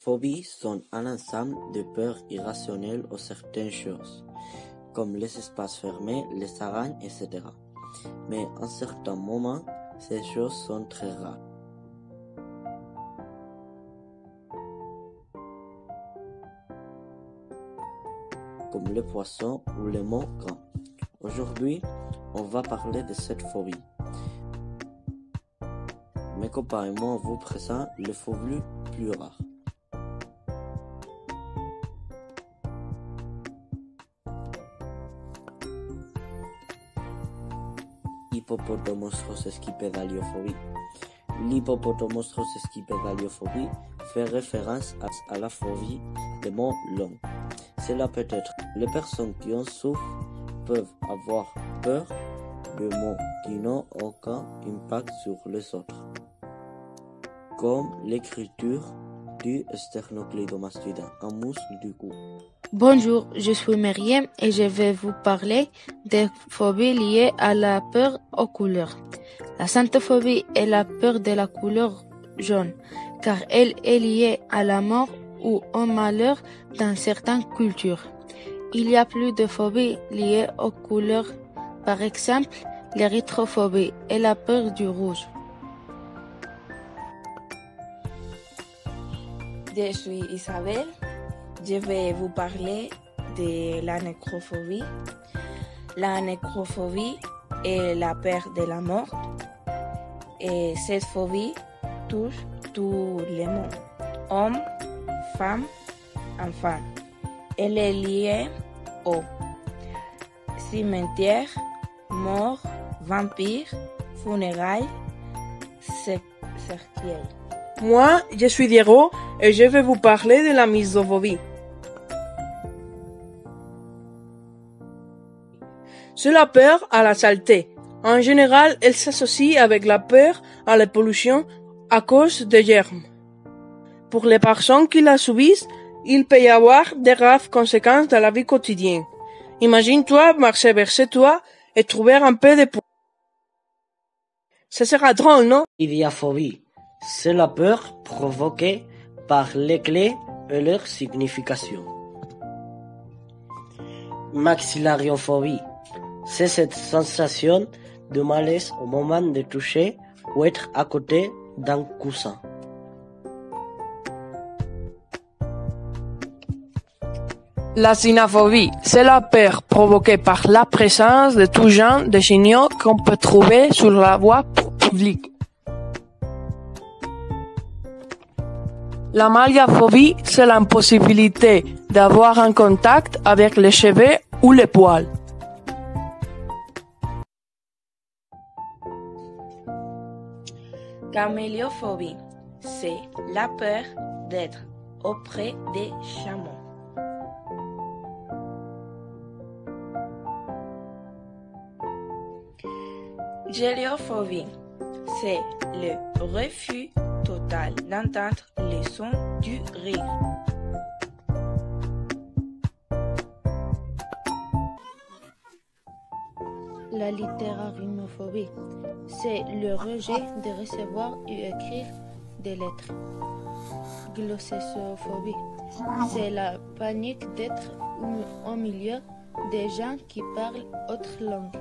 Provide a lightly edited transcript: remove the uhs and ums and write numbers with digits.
Phobies sont un ensemble de peurs irrationnelles aux certaines choses, comme les espaces fermés, les aragnes, etc. Mais en certains moments, ces choses sont très rares. Comme les poissons ou les mots grands. Aujourd'hui, on va parler de cette phobie. Mes copains et moi vous présentent les phobies plus rares. Hippopotomostros-esquipedaliophobie. L'hippopotomostros-esquipedaliophobie fait référence à la phobie des mots longs. Cela peut être les personnes qui en souffrent peuvent avoir peur de mots qui n'ont aucun impact sur les autres, comme l'écriture du sternocleidomastoïde, un muscle du cou. Bonjour, je suis Myriam et je vais vous parler des phobies liées à la peur aux couleurs. La xanthophobie est la peur de la couleur jaune, car elle est liée à la mort ou au malheur dans certaines cultures. Il y a plus de phobies liées aux couleurs, par exemple l'érythrophobie et la peur du rouge. Je suis Isabelle. Je vais vous parler de la nécrophobie. La nécrophobie est la peur de la mort. Et cette phobie touche tous les mondes, hommes, femmes, enfants. Elle est liée aux cimetières, morts, vampires, funérailles, cercueils. Moi, je suis Diego et je vais vous parler de la misophobie. C'est la peur à la saleté. En général, elle s'associe avec la peur à la pollution à cause des germes. Pour les personnes qui la subissent, il peut y avoir de graves conséquences dans la vie quotidienne. Imagine-toi marcher vers chez toi et trouver un peu de poudre. Ça sera drôle, non? Idiophobie, c'est la peur provoquée par les clés et leur signification. Maxillariophobie, c'est cette sensation de malaise au moment de toucher ou être à côté d'un coussin. La cynophobie, c'est la peur provoquée par la présence de tout genre de signaux qu'on peut trouver sur la voie publique. La maliophobie, c'est l'impossibilité d'avoir un contact avec les cheveux ou les poils. Caméliophobie, c'est la peur d'être auprès des chameaux. Géliophobie, c'est le refus total d'entendre les sons du rire. La littérarimophobie, c'est le rejet de recevoir ou écrire des lettres. Glossessophobie, c'est la panique d'être au milieu des gens qui parlent autre langue.